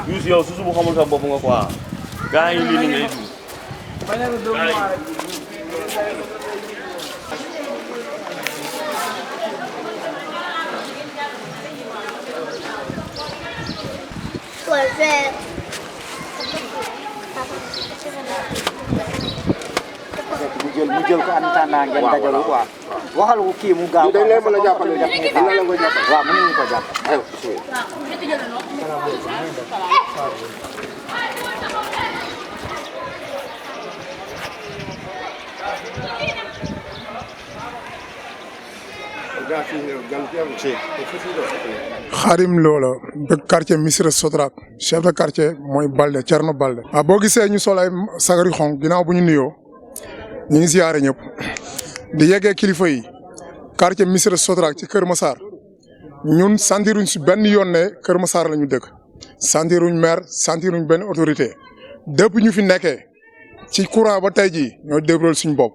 Youssou yow susu bu xamul sa bopp nga quoi gars yi lii ni ngay mu jël ko en attendant ngeen dajalu quoi waxal ko kii mu gaaw dañ lay mën a jàppale dina la ko jàppale waaw mën nañu ko jàppale Xarim Loola dëkk quartier Missirah Sotrac chef de quartier mooy Balde Thierno Balde. waaw boo gisee ñu sol ay sagari xonk ginnaaw bu ñu nuyoo ñu ngi siyaare ñëpp di yeggee kilifa yi quartier Missirah Sotrac ci Kër Massar ñun sentiruñ si benn yoon ne Kër Massar la ñu dëkk sentiruñ maire sentiruñ benn autorité depuis ñu fi nekkee ci courant ba tey jii ñooy débrouiller suñu bopp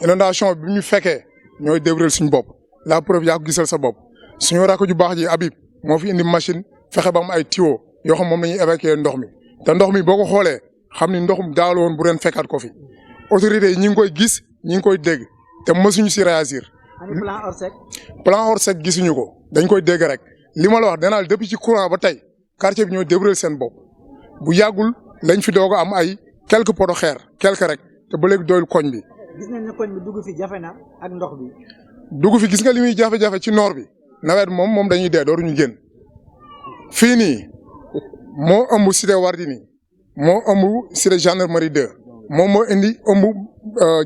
inondation bi ñu fekkee ñooy débrouiller suñu bopp. La preuve yaa ko gisal sa bopp suñu rakk ju baax ji Habib moo fi indi machine fexe ba am ay tuyaux yoo xam moom la ñuy évacuer ndox mi te ndox mi boo ko xoolee xam ni ndoxum daaw la woon bu ren fekkaat ko fi autorités yi ñi ngi koy gis ñi ngi koy dégg te mësuñu si réagir. plan Orsec. plan Orsec gisuñu ko dañ koy dégg rek li ma la wax danaa depuis ci courant ba tey quartier bi ñoo débrouiller seen bopp bu yàggul lañ fi doog a am ay quelques poteaux xeer quelques rek te ba léegi doyul koñ bi. gis nañ ne koñ bi dugg fi jafe na ak ndox bi. dugg fi gis nga li muy jafe-jafe ci noor bi nawet moom dañuy dee dooruñu génn fii nii moo ëmb cité Wardini moo ëmb cité gendarmerie 2 moom moo indi ëmb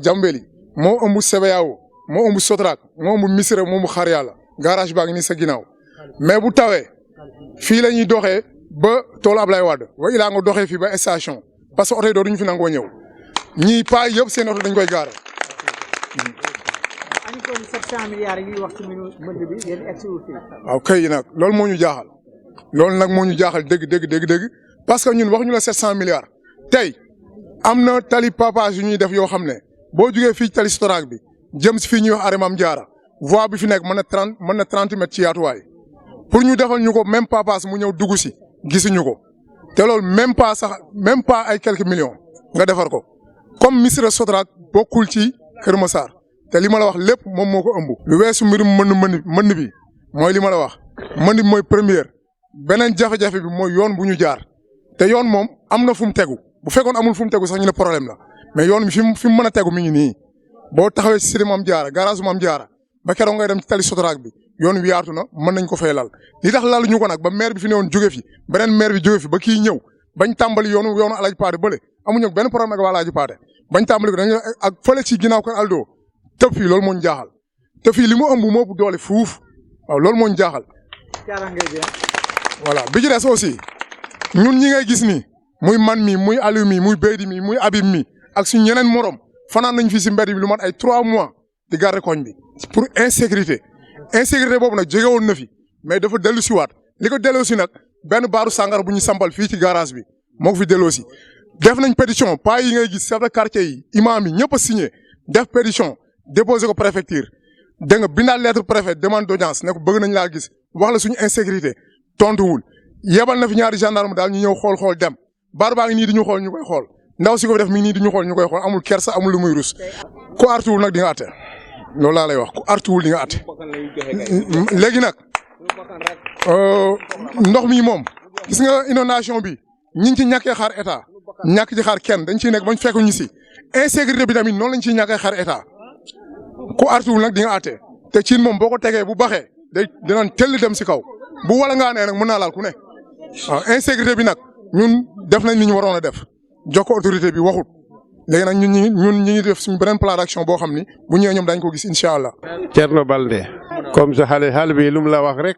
Jambeli moo ëmb CBAO moo ëmb Sotrac moo ëmb Missirah moo ëmb Xar Yàlla garage baa ngi nii sa ginnaaw mais bu tawee fii la ñuy doxee ba toolu Ablaye Wade wa ilaa nga doxee fii ba station parce que oto yi dootuñu fi nangoo ñëw ñii paa yëpp seen oto dañ koy gaare. 700 milliards yi wax ci mbënd bi yéen egg si wul fii. waaw kay nag loolu moo ñu jaaxal loolu nag moo ñu jaaxal dëgg parce que ñun waxuñu la 700 milliards tey am na tali papage yu ñuy def yoo xam ne boo jugee fii tali Sotrac bi jëm si fii ñuy wax arrêt Mame Diarra voie bi fi nekk mën na 30 mètres ci yaatuwaay pour ñu defal ñu ko même papage mu ñëw dugg si gisuñu ko te loolu même pas ay quelques millions nga defar ko comme Missirah Sotrac bokkul ci Kër Massar. te li ma la wax lépp moom moo ko ëmb. lu weesu mbirum mën bi mooy li ma la wax mën bi mooy première beneen jafe-jafe bi mooy yoon bu ñu jaar te yoon moom am na fu mu tegu bu fekkoon amul fu mu tegu sax ñu ne problème la mais yoon bi fi mu mën a tegu mi ngi nii boo taxawee ci cité Mame Diarra garage Mame Diarra ba keroog ngay dem ci tali Sotrac bi yoon wi yaatu na mën nañ ko fay lal li tax laluñu ko nag ba maire bi fi newoon jóge fi beneen maire bi jóge fi ba kii ñëw bañ tàmbali yoonu Alaaji Paate bële amuñu benn problème ak waa Alaaji Paate bañ tàmbali ko dañu ak fële ci ginnaaw ko Aldo te fii loolu moo ñu jaaxal te fii li mu ëmb moo ëpp doole fuuf waaw loolu moo ñu jaaxal. voilà bi ci des aussi ñun ñi ngay gis ni muy man mi muy Aliou mi muy Beydi mi muy Habib mi ak suñu ñeneen morom fanaan nañ fi si mbedd bi lu mat ay 3 mois di garder koñ bi pour insécurité boobu nag jóge woon na fi mais dafa dellu si waat li ko delloo si nag benn baaru sàngara bu ñu sampal fii ci garage bi moo ko fi delloo si def nañ pétition pas yi ngay gis chef de quartier yi imam yi ñëpp a signé def pétition déposé ko préfecture dégg nga bindaal lettre préfet demande d'audience ne ko bëgg nañ laa gis wax la suñu insécurité tontuwul yebal na fi ñaari gendarme daal ñu ñëw xool dem baar baa ngi nii di ñu xool ñu koy xool ndaw si ko def mi ngi nii di ñu xool ñu koy xool amul kersa amul lu muy rus ku artuwul nag di nga àtte loolu laa lay wax ku artuwul di nga àtte léegi nag ndox mi moom gis nga inondation bi ñi ngi ci ñàkkee xaar état ñàkk ci xaar kenn dañ ciy nekk bañ fekk ñu si insécurité bi tamit noonu lañ ciy ñàkkee xaar état ku artuwul nag di nga àtte te ciin moom boo ko tegee bu baxee dinañ tell dem si kaw bu wala ngaa nee nag mën naa laal ku ne waaw insécurité bi nag ñun def nañ li ñu waroon a def jox ko autorité bi waxut léegi nag ñun ñi ngi def suñu beneen plan d'action boo xam ni bu ñëwee ñoom dañ ko gis incha allah. Thierno Balde comme ça xale bi lu mu la wax rek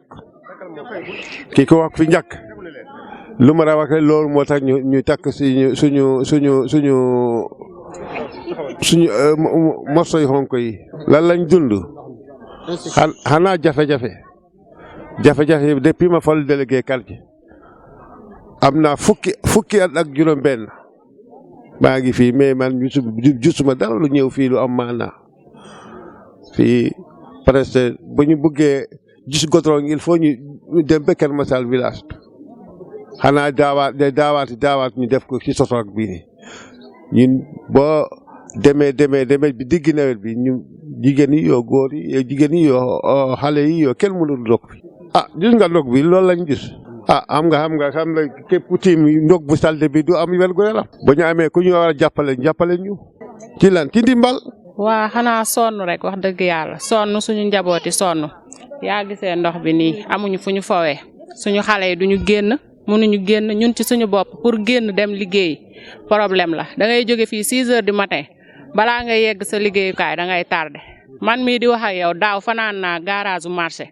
ki ko wax fi njëkk lu ma la wax rek loolu moo tax ñu takk suñu morso yu xonk yi lan lañ dund xanaa jafe-jafe depuis ma fal délégué quartier am naa fukki at ak juróom benn maa ngi fii mais man gisuma dara lu ñëw fii lu am maanaa fii presque bu ñu bëggee gis goudron il faut ñu dem ba Kër Masal village xanaa daawaat ñu def ko ci Sotrac bii nii ñun boo demee bi digg nawet bi ñu jigéen yi yoo góor yi jigéen yi yoo xale yi yoo kenn mënul ndog fi gis nga ndog bi loolu lañ gis xam nga képp tiim ndog bu salte bi du am wér gu yaram ba ñu amee ku ñu war a jàppale ñu ci lan ci ndimbal. waa xanaa sonn rek wax dëgg yàlla sonn suñu njabooti sonn yaa gisee ndox bi nii amuñu fu ñu fowee suñu xale yi duñu génn mënuñu génn ñun ci suñu bopp pour génn dem liggéey problème la da ngay jóge fii 6 heures du matin balaa ngay yegg sa liggéeyukaay da ngay tardé man mii di wax ak yow daaw fanaan naa garage marché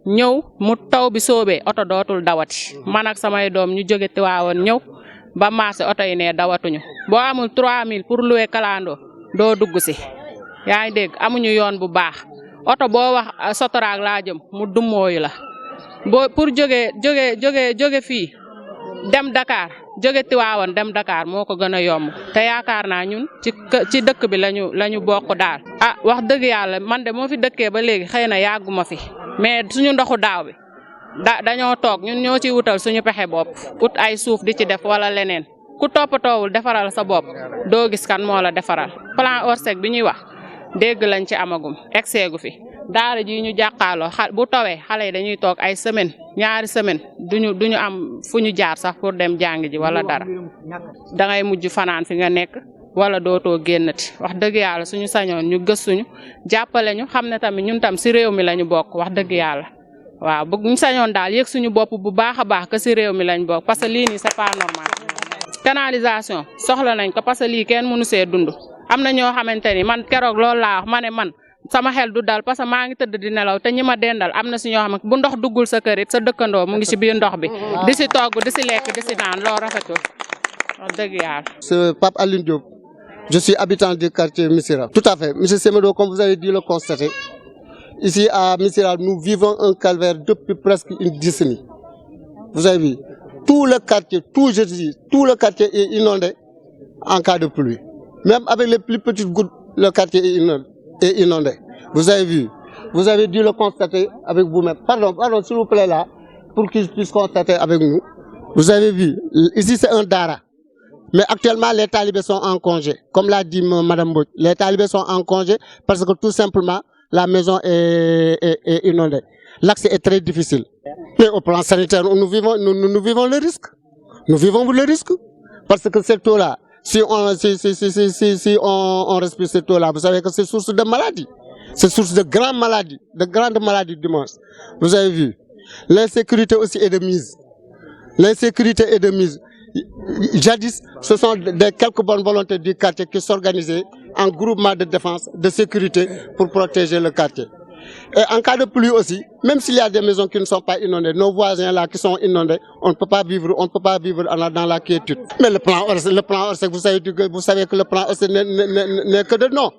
ñëw mu taw bi soobee oto dootul dawati man ak samay doom ñu jóge Tiwaawoon ñëw ba marché oto yi ne dawatuñu boo amul 3000 pour louer kalandoo doo dugg si yaa ngi dégg amuñu yoon bu baax oto boo wax Sotrac laa jëm mu dummóoyu la boo pour jóge fii dem Dakar jóge Tiwaawoon dem Dakar moo ko gën a yomb te yaakaar naa ñun ci dëkk bi lañu bokk daal. wax dëgg yàlla man de moo fi dëkkee ba léegi xëy na yàgguma fi mais suñu ndoxu daaw bi dañoo toog ñun ñoo ciy wutal suñu pexe bopp ut ay suuf di ci def wala leneen ku toppatoowul defaral sa bopp doo gis kan moo la defaral plan Orsec bi ñuy wax dégg lañ ci amagum egseegu fi. daara ji ñu jàkkaarloo bu tawee xale yi dañuy toog ay semaine ñaari semaine duñu am fu ñu jaar sax pour dem jàng ji wala dara dangay mujj fanaan fi nga nekk wala dootoo génnati wax dëgg yàlla suñu sañoon ñu gëstuñu jàppale ñu xam ne tamit ñun tam si réew mi lañu bokk wax dëgg yàlla waaw bëgg ñu sañoon daal yëg suñu bopp bu baax a baax que si réew mi lañ bokk parce que lii nii c'est pas normal. canalisation soxla nañ ko parce que lii kenn mënu see dund am na ñoo xamante ni man keroog loolu laa wax ma ne man. sama xel du dal parce que maa ngi tëdd di nelaw te ñi ma dendal am na si ñoo xam ne bu ndox duggul sa kër it sa dëkkandoo mu ngi si biir ndox bi di si togg di si lekk di si naan loo rafetul wax dëgg yàlla. C'est Pape Alioune Diop. Je suis habitant du quartier Missirah. Tout à fait. Monsieur Semedo, comme vous avez dû le constater, ici à Missirah, nous vivons un calvaire depuis presque une décennie. Vous avez vu, tout le quartier est inondé en cas de pluie. Même avec les plus petites gouttes, le quartier est inondé. Vous avez vu, vous avez dû le constater avec vous-même. Pardon, s'il vous plaît là, pour qu'ils puissent constater avec nous. Vous avez vu, ici c'est un dara. Mais actuellement, les talibés sont en congé. Comme l'a dit Madame Bout, les talibés sont en congé parce que tout simplement, la maison est inondée. L'accès est très difficile. Mais au plan sanitaire, nous vivons le risque. Nous vivons le risque. Parce que cette eau-là, si on respire cette eau-là, vous savez que c'est source de maladie. C'est source de grandes maladies du monde. Vous avez vu. L'insécurité aussi est de mise. L'insécurité est de mise. Jadis, ce sont quelques bonnes volontés du quartier qui s'organisaient en groupement de défense, de sécurité pour protéger le quartier. Et en cas de pluie aussi, même s'il y a des maisons qui ne sont pas inondées, nos voisins là qui sont inondés, on ne peut pas vivre dans la quiétude. Mais le plan Orsec, vous savez que le plan Orsec n'est que de nom.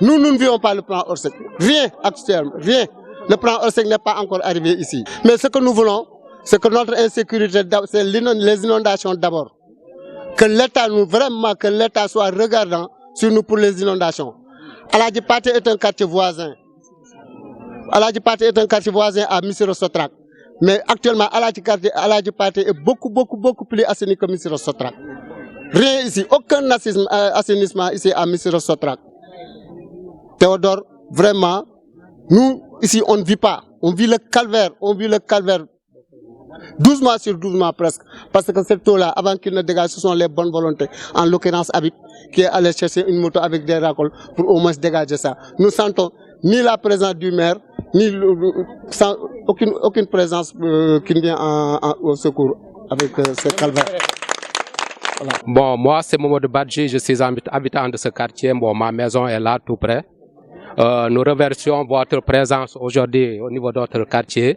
Nous ne vivons pas le plan Orsec. Rien actuellement, rien. Le plan Orsec n'est pas encore arrivé ici. Mais ce que nous voulons, c'est que notre insécurité, c'est les inondations d'abord. Que l'État soit regardant sur nous pour les inondations. Aladji Pathé est un quartier voisin. Aladji Pathé est un quartier voisin à Missirah Sotrac. Mais actuellement, Aladji Pathé est beaucoup plus assaini que Missirah Sotrac. Rien ici, aucun assainissement ici à Missirah Sotrac. Théodore, vraiment, nous, ici, on ne vit pas. On vit le calvaire. 12 mois sur 12 mois presque. Parce que cette eau-là, avant qu'il ne dégage, ce sont les bonnes volontés. En l'occurrence, Habib, qui est allé chercher une moto avec des racoles pour au moins dégager ça. Nous sentons ni la présence du maire, ni aucune présence qui vient au secours avec ce calvaire. Voilà. Bon, moi, c'est Momodou Badji, je suis habitant de ce quartier. Bon, ma maison est là, tout près. Nous remercions votre présence aujourd'hui au niveau de notre quartier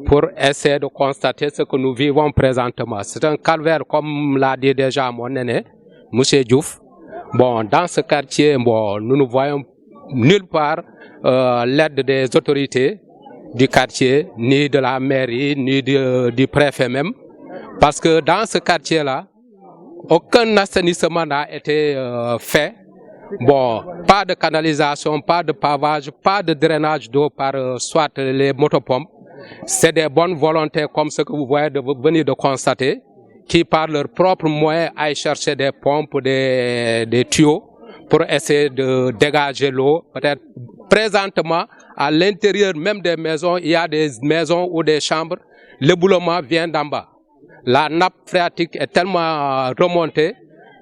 pour essayer de constater ce que nous vivons présentement. C'est un calvaire, comme l'a dit déjà mon aîné, M. Diouf. Bon, dans ce quartier, bon, nous ne voyons nulle part l'aide des autorités du quartier, ni de la mairie, ni du préfet même. Parce que dans ce quartier-là, aucun assainissement n'a été fait. Bon, pas de canalisation, pas de pavage, pas de drainage d'eau par soit les motopompes. C'est des bonnes volontés comme ce que vous venez de constater, qui par leurs propres moyens aillent chercher des pompes, des tuyaux pour essayer de dégager l'eau. Peut-être présentement, à l'intérieur même des maisons, il y a des maisons ou des chambres, l'éboulement vient d'en bas. La nappe phréatique est tellement remontée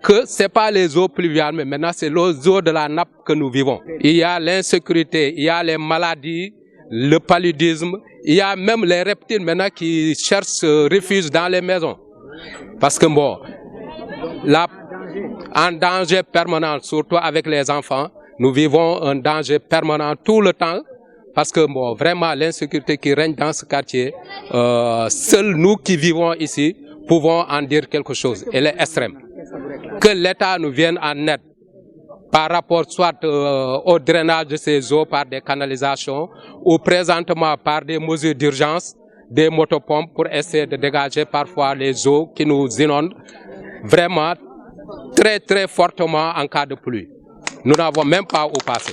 que ce n'est pas les eaux pluviales, mais maintenant c'est les eaux de la nappe que nous vivons. Il y a l'insécurité, il y a les maladies, le paludisme, il y a même les reptiles maintenant qui cherchent refuge dans les maisons. Parce que bon, en danger permanent, surtout avec les enfants, nous vivons un danger permanent tout le temps. Parce que bon, vraiment l'insécurité qui règne dans ce quartier, seuls nous qui vivons ici pouvons en dire quelque chose. Elle est extrême. Que l'État nous vienne en aide par rapport soit au drainage de ces eaux par des canalisations ou présentement par des mesures d'urgence, des motopompes pour essayer de dégager parfois les eaux qui nous inondent vraiment très très fortement en cas de pluie. Nous n'avons même pas où passer.